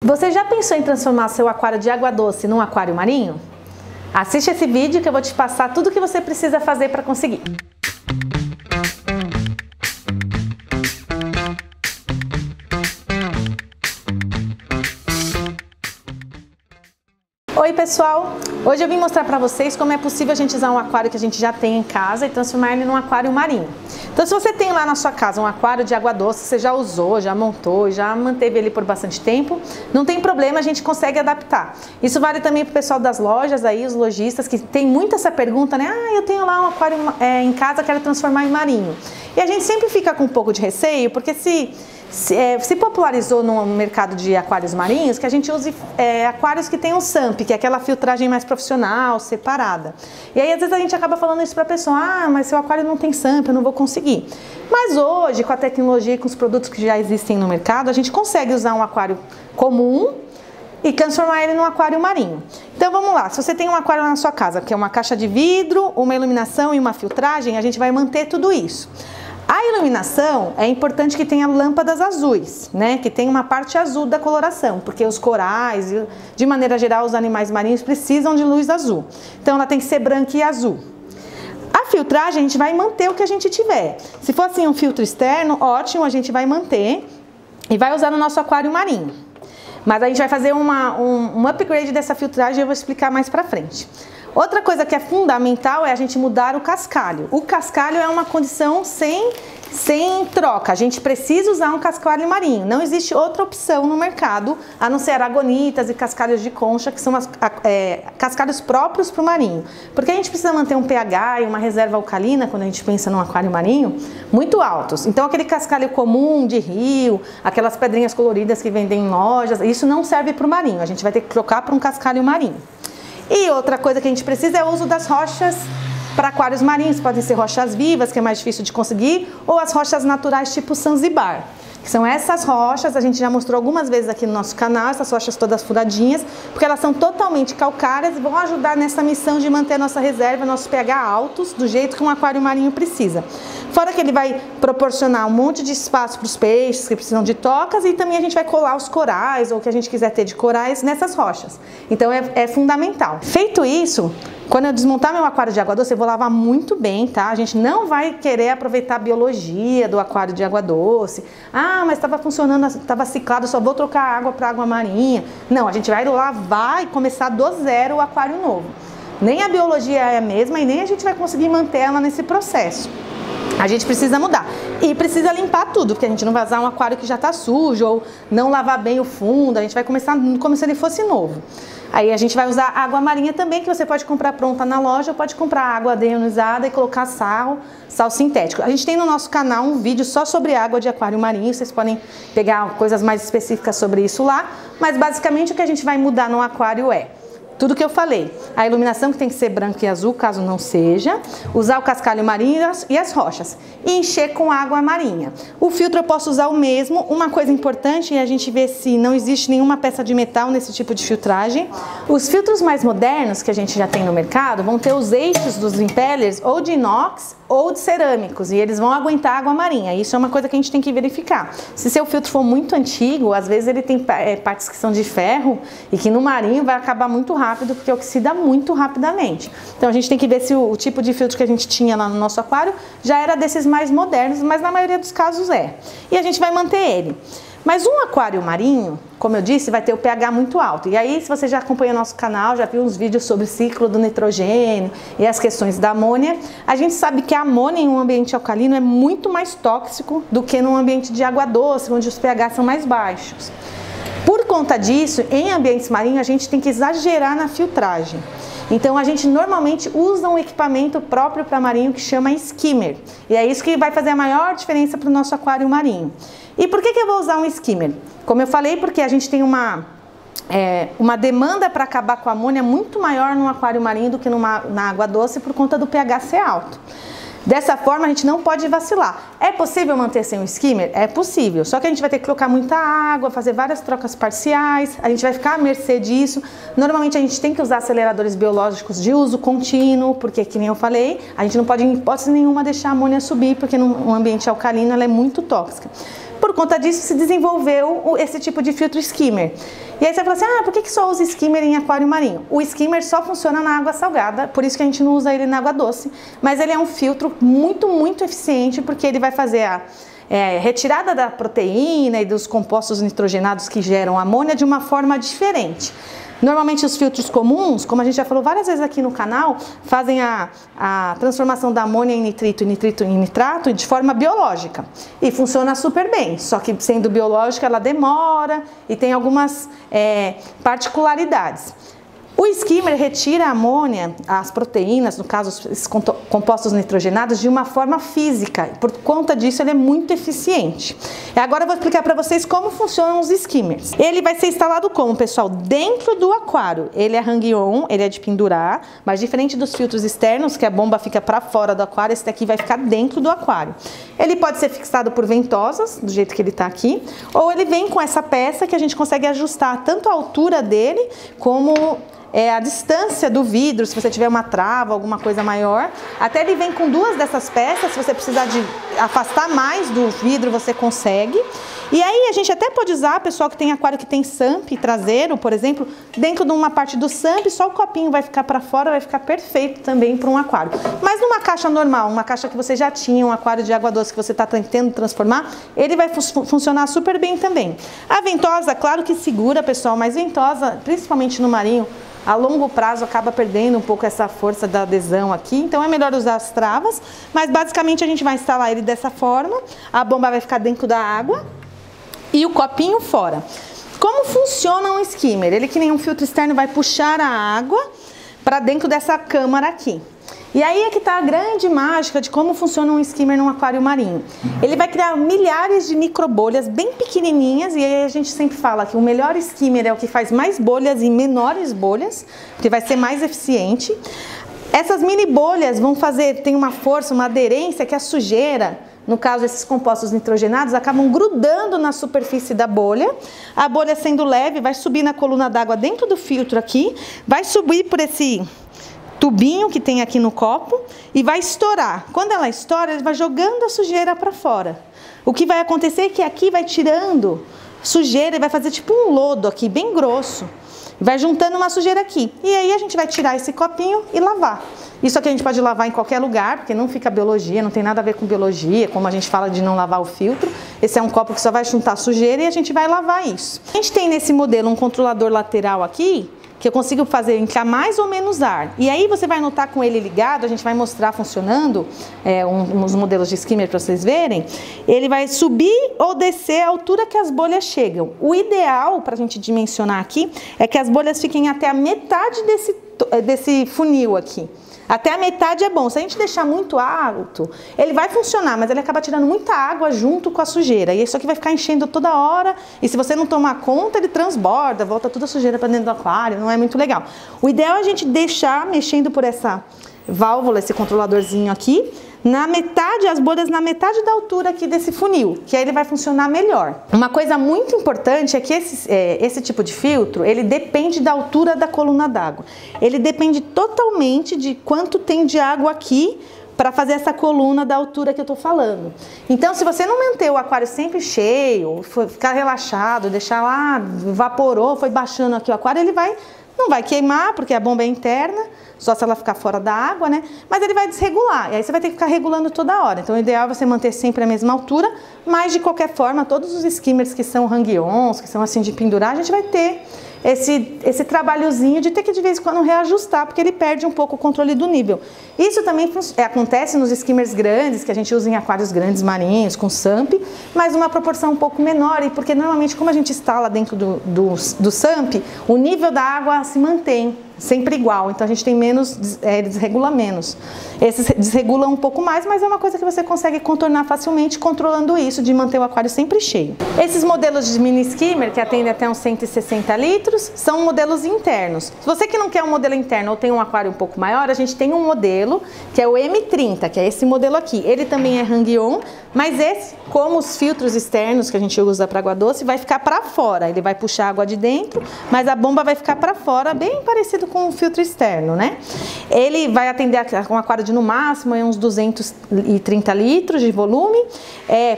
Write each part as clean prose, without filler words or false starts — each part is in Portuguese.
Você já pensou em transformar seu aquário de água doce num aquário marinho? Assiste esse vídeo que eu vou te passar tudo o que você precisa fazer para conseguir. Oi pessoal, hoje eu vim mostrar para vocês como é possível a gente usar um aquário que a gente já tem em casa e transformar ele num aquário marinho. Então se você tem lá na sua casa um aquário de água doce, você já usou, já montou, já manteve ele por bastante tempo, não tem problema, a gente consegue adaptar. Isso vale também para o pessoal das lojas aí, os lojistas, que tem muito essa pergunta, né? Ah, eu tenho lá um aquário em casa, quero transformar em marinho. E a gente sempre fica com um pouco de receio, porque se popularizou no mercado de aquários marinhos que a gente use aquários que tenham SAMP, que é aquela filtragem mais profissional, separada. E aí às vezes a gente acaba falando isso para a pessoa, ah, mas seu aquário não tem SAMP, eu não vou conseguir. Mas hoje, com a tecnologia e com os produtos que já existem no mercado, a gente consegue usar um aquário comum e transformar ele num aquário marinho. Então vamos lá, se você tem um aquário na sua casa, que é uma caixa de vidro, uma iluminação e uma filtragem, a gente vai manter tudo isso. A iluminação é importante que tenha lâmpadas azuis, né? Que tenha uma parte azul da coloração, porque os corais, de maneira geral, os animais marinhos precisam de luz azul. Então ela tem que ser branca e azul. A filtragem a gente vai manter o que a gente tiver. Se for assim um filtro externo, ótimo, a gente vai manter e vai usar no nosso aquário marinho. Mas a gente vai fazer um upgrade dessa filtragem e eu vou explicar mais pra frente. Outra coisa que é fundamental é a gente mudar o cascalho. O cascalho é uma condição sem troca. A gente precisa usar um cascalho marinho. Não existe outra opção no mercado, a não ser aragonitas e cascalhos de concha, que são cascalhos próprios para o marinho. Porque a gente precisa manter um pH e uma reserva alcalina, quando a gente pensa num aquário marinho, muito altos. Então aquele cascalho comum de rio, aquelas pedrinhas coloridas que vendem em lojas, isso não serve para o marinho. A gente vai ter que trocar para um cascalho marinho. E outra coisa que a gente precisa é o uso das rochas para aquários marinhos. Podem ser rochas vivas, que é mais difícil de conseguir, ou as rochas naturais tipo Zanzibar. Que são essas rochas, a gente já mostrou algumas vezes aqui no nosso canal, essas rochas todas furadinhas, porque elas são totalmente calcárias e vão ajudar nessa missão de manter a nossa reserva, nossos pH altos, do jeito que um aquário marinho precisa. Fora que ele vai proporcionar um monte de espaço para os peixes que precisam de tocas e também a gente vai colar os corais ou o que a gente quiser ter de corais nessas rochas. Então é fundamental. Feito isso, quando eu desmontar meu aquário de água doce, eu vou lavar muito bem, tá? A gente não vai querer aproveitar a biologia do aquário de água doce. Ah, mas estava funcionando, estava ciclado, só vou trocar água para água marinha. Não, a gente vai lavar e começar do zero o aquário novo. Nem a biologia é a mesma e nem a gente vai conseguir manter ela nesse processo. A gente precisa mudar e precisa limpar tudo, porque a gente não vai usar um aquário que já está sujo ou não lavar bem o fundo, a gente vai começar como se ele fosse novo. Aí a gente vai usar água marinha também, que você pode comprar pronta na loja, ou pode comprar água deionizada e colocar sal sintético. A gente tem no nosso canal um vídeo só sobre água de aquário marinho, vocês podem pegar coisas mais específicas sobre isso lá, mas basicamente o que a gente vai mudar no aquário é tudo que eu falei, a iluminação que tem que ser branca e azul, caso não seja, usar o cascalho marinho e as rochas, e encher com água marinha. O filtro eu posso usar o mesmo, uma coisa importante é a gente ver se não existe nenhuma peça de metal nesse tipo de filtragem. Os filtros mais modernos que a gente já tem no mercado vão ter os eixos dos impellers ou de inox ou de cerâmicos, e eles vão aguentar água marinha. Isso é uma coisa que a gente tem que verificar. Se seu filtro for muito antigo, às vezes ele tem partes que são de ferro e que no marinho vai acabar muito rápido, porque oxida muito rapidamente. Então a gente tem que ver se o tipo de filtro que a gente tinha lá no nosso aquário já era desses mais modernos, mas na maioria dos casos é. E a gente vai manter ele. Mas um aquário marinho, como eu disse, vai ter o pH muito alto. E aí, se você já acompanha nosso canal, já viu uns vídeos sobre o ciclo do nitrogênio e as questões da amônia, a gente sabe que a amônia em um ambiente alcalino é muito mais tóxico do que num ambiente de água doce, onde os pH são mais baixos. Por conta disso, em ambientes marinhos, a gente tem que exagerar na filtragem. Então a gente normalmente usa um equipamento próprio para marinho que chama skimmer. E é isso que vai fazer a maior diferença para o nosso aquário marinho. E por que eu vou usar um skimmer? Como eu falei, porque a gente tem uma demanda para acabar com a amônia muito maior no aquário marinho do que na água doce por conta do pH ser alto. Dessa forma, a gente não pode vacilar. É possível manter sem o skimmer? É possível, só que a gente vai ter que colocar muita água, fazer várias trocas parciais, a gente vai ficar à mercê disso. Normalmente a gente tem que usar aceleradores biológicos de uso contínuo, porque, que nem eu falei, a gente não pode em hipótese nenhuma deixar a amônia subir, porque num ambiente alcalino ela é muito tóxica. Por conta disso se desenvolveu esse tipo de filtro skimmer. E aí você fala assim, por que só usa skimmer em aquário marinho? O skimmer só funciona na água salgada, por isso que a gente não usa ele na água doce. Mas ele é um filtro muito, muito eficiente, porque ele vai fazer a retirada da proteína e dos compostos nitrogenados que geram amônia de uma forma diferente. Normalmente os filtros comuns, como a gente já falou várias vezes aqui no canal, fazem a transformação da amônia em nitrito e nitrito em nitrato de forma biológica. E funciona super bem, só que sendo biológica ela demora e tem algumas particularidades. O skimmer retira a amônia, as proteínas, no caso os compostos nitrogenados, de uma forma física. Por conta disso ele é muito eficiente. E agora eu vou explicar para vocês como funcionam os skimmers. Ele vai ser instalado como, pessoal? Dentro do aquário. Ele é hang-on, ele é de pendurar, mas diferente dos filtros externos, que a bomba fica para fora do aquário, esse daqui vai ficar dentro do aquário. Ele pode ser fixado por ventosas, do jeito que ele está aqui, ou ele vem com essa peça que a gente consegue ajustar tanto a altura dele como a distância do vidro, se você tiver uma trava, alguma coisa maior. Até ele vem com duas dessas peças, se você precisar de afastar mais do vidro, você consegue. E aí a gente até pode usar, pessoal que tem aquário que tem SUMP traseiro, por exemplo, dentro de uma parte do SUMP, só o copinho vai ficar para fora, vai ficar perfeito também para um aquário. Mas numa caixa normal, uma caixa que você já tinha, um aquário de água doce que você está tentando transformar, ele vai funcionar super bem também. A ventosa, claro que segura, pessoal, mas ventosa, principalmente no marinho, a longo prazo acaba perdendo um pouco essa força da adesão aqui, então é melhor usar as travas, mas basicamente a gente vai instalar ele dessa forma, a bomba vai ficar dentro da água e o copinho fora. Como funciona um skimmer? Ele, que nem um filtro externo, vai puxar a água para dentro dessa câmara aqui. E aí é que está a grande mágica de como funciona um skimmer num aquário marinho. Ele vai criar milhares de microbolhas bem pequenininhas, e aí a gente sempre fala que o melhor skimmer é o que faz mais bolhas e menores bolhas, porque vai ser mais eficiente. Essas mini bolhas vão tem uma força, uma aderência que a sujeira, no caso esses compostos nitrogenados, acabam grudando na superfície da bolha. A bolha, sendo leve, vai subir na coluna d'água dentro do filtro aqui, vai subir por esse tubinho que tem aqui no copo e vai estourar. Quando ela estoura, ele vai jogando a sujeira para fora. O que vai acontecer é que aqui vai tirando sujeira e vai fazer tipo um lodo aqui, bem grosso. Vai juntando uma sujeira aqui. E aí a gente vai tirar esse copinho e lavar. Isso aqui a gente pode lavar em qualquer lugar, porque não fica biologia, não tem nada a ver com biologia, como a gente fala de não lavar o filtro. Esse é um copo que só vai juntar sujeira e a gente vai lavar isso. A gente tem nesse modelo um controlador lateral aqui, que eu consigo fazer entrar mais ou menos ar. E aí você vai notar com ele ligado, a gente vai mostrar funcionando uns modelos de skimmer para vocês verem. Ele vai subir ou descer a altura que as bolhas chegam. O ideal, para a gente dimensionar aqui, é que as bolhas fiquem até a metade desse funil aqui. Até a metade é bom. Se a gente deixar muito alto, ele vai funcionar, mas ele acaba tirando muita água junto com a sujeira. E isso aqui vai ficar enchendo toda hora. E se você não tomar conta, ele transborda, volta toda a sujeira para dentro do aquário. Não é muito legal. O ideal é a gente deixar mexendo por essa válvula, esse controladorzinho aqui, na metade, as bolhas na metade da altura aqui desse funil, que aí ele vai funcionar melhor. Uma coisa muito importante é que esse tipo de filtro, ele depende da altura da coluna d'água. Ele depende totalmente de quanto tem de água aqui para fazer essa coluna da altura que eu tô falando. Então, se você não manter o aquário sempre cheio, ficar relaxado, deixar lá, evaporou, foi baixando aqui o aquário, ele não vai queimar, porque a bomba é interna, só se ela ficar fora da água, né? Mas ele vai desregular, e aí você vai ter que ficar regulando toda hora. Então o ideal é você manter sempre a mesma altura, mas de qualquer forma, todos os skimmers que são hang-ons, que são assim de pendurar, a gente vai ter esse trabalhozinho de ter que de vez em quando reajustar, porque ele perde um pouco o controle do nível. Isso também acontece nos skimmers grandes, que a gente usa em aquários grandes marinhos, com SUMP, mas uma proporção um pouco menor, e porque normalmente como a gente instala dentro do SUMP, o nível da água se mantém sempre igual, então a gente tem menos, ele desregula menos. Esses desregulam um pouco mais, mas é uma coisa que você consegue contornar facilmente controlando isso, de manter o aquário sempre cheio. Esses modelos de mini skimmer, que atendem até uns 160 litros, são modelos internos. Se você que não quer um modelo interno ou tem um aquário um pouco maior, a gente tem um modelo que é o M30, que é esse modelo aqui. Ele também é hang-on, mas esse, como os filtros externos que a gente usa para água doce, vai ficar para fora. Ele vai puxar água de dentro, mas a bomba vai ficar para fora, bem parecido mesmo com o filtro externo, né? Ele vai atender um aquário de no máximo uns 230 litros de volume.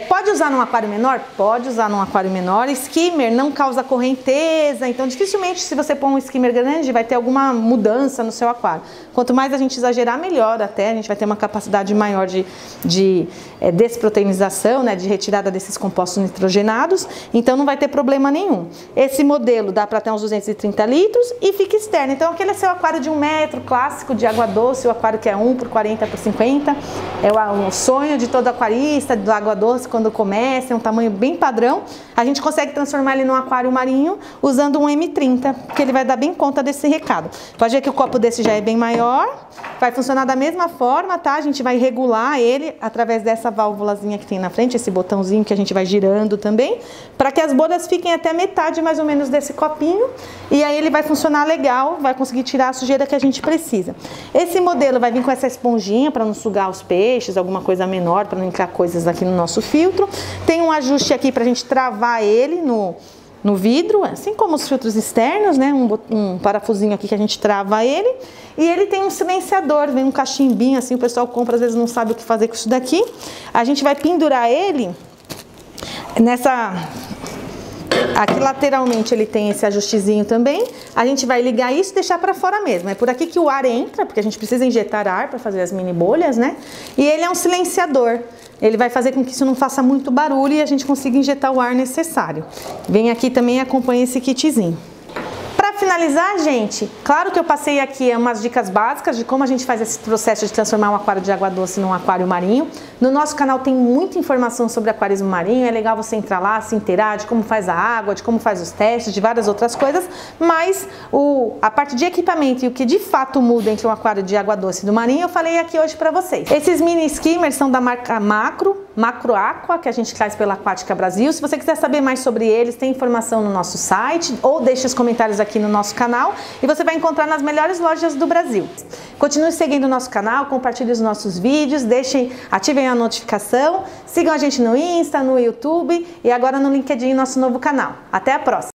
Pode usar num aquário menor? Pode usar num aquário menor. Skimmer não causa correnteza, então dificilmente se você pôr um skimmer grande vai ter alguma mudança no seu aquário. Quanto mais a gente exagerar, melhor até, a gente vai ter uma capacidade maior de desproteinização, né, de retirada desses compostos nitrogenados, então não vai ter problema nenhum. Esse modelo dá para até uns 230 litros e fica externo, então aquele é seu aquário de 1 metro, clássico de água doce, o aquário que é 1 por 40 por 50, é o sonho de todo aquarista, do água doce quando começa, é um tamanho bem padrão. A gente consegue transformar ele num aquário marinho usando um M30, que ele vai dar bem conta desse recado. Pode ver que o copo desse já é bem maior, vai funcionar da mesma forma, tá? A gente vai regular ele através dessa válvulazinha que tem na frente, esse botãozinho que a gente vai girando também, para que as bolhas fiquem até metade mais ou menos desse copinho, e aí ele vai funcionar legal, vai conseguir tirar a sujeira que a gente precisa. Esse modelo vai vir com essa esponjinha para não sugar os peixes, alguma coisa menor, para não entrar coisas aqui no nosso filtro. Tem um ajuste aqui para a gente travar ele no vidro, assim como os filtros externos, né? Um parafusinho aqui que a gente trava ele. E ele tem um silenciador, vem um cachimbinho assim, o pessoal compra, às vezes não sabe o que fazer com isso daqui. A gente vai pendurar ele aqui lateralmente ele tem esse ajustezinho também. A gente vai ligar isso e deixar para fora mesmo. É por aqui que o ar entra, porque a gente precisa injetar ar para fazer as mini bolhas, né? E ele é um silenciador. Ele vai fazer com que isso não faça muito barulho e a gente consiga injetar o ar necessário. Vem aqui também e acompanha esse kitzinho. Para finalizar, gente, claro que eu passei aqui umas dicas básicas de como a gente faz esse processo de transformar um aquário de água doce num aquário marinho. No nosso canal tem muita informação sobre aquarismo marinho, é legal você entrar lá, se inteirar de como faz a água, de como faz os testes, de várias outras coisas, mas a parte de equipamento e o que de fato muda entre um aquário de água doce e do marinho, eu falei aqui hoje para vocês. Esses mini skimmers são da marca Macro Aqua, que a gente traz pela Aquática Brasil. Se você quiser saber mais sobre eles, tem informação no nosso site ou deixe os comentários aqui no nosso canal e você vai encontrar nas melhores lojas do Brasil. Continue seguindo o nosso canal, compartilhe os nossos vídeos, ativem a notificação, sigam a gente no Insta, no YouTube e agora no LinkedIn, nosso novo canal. Até a próxima!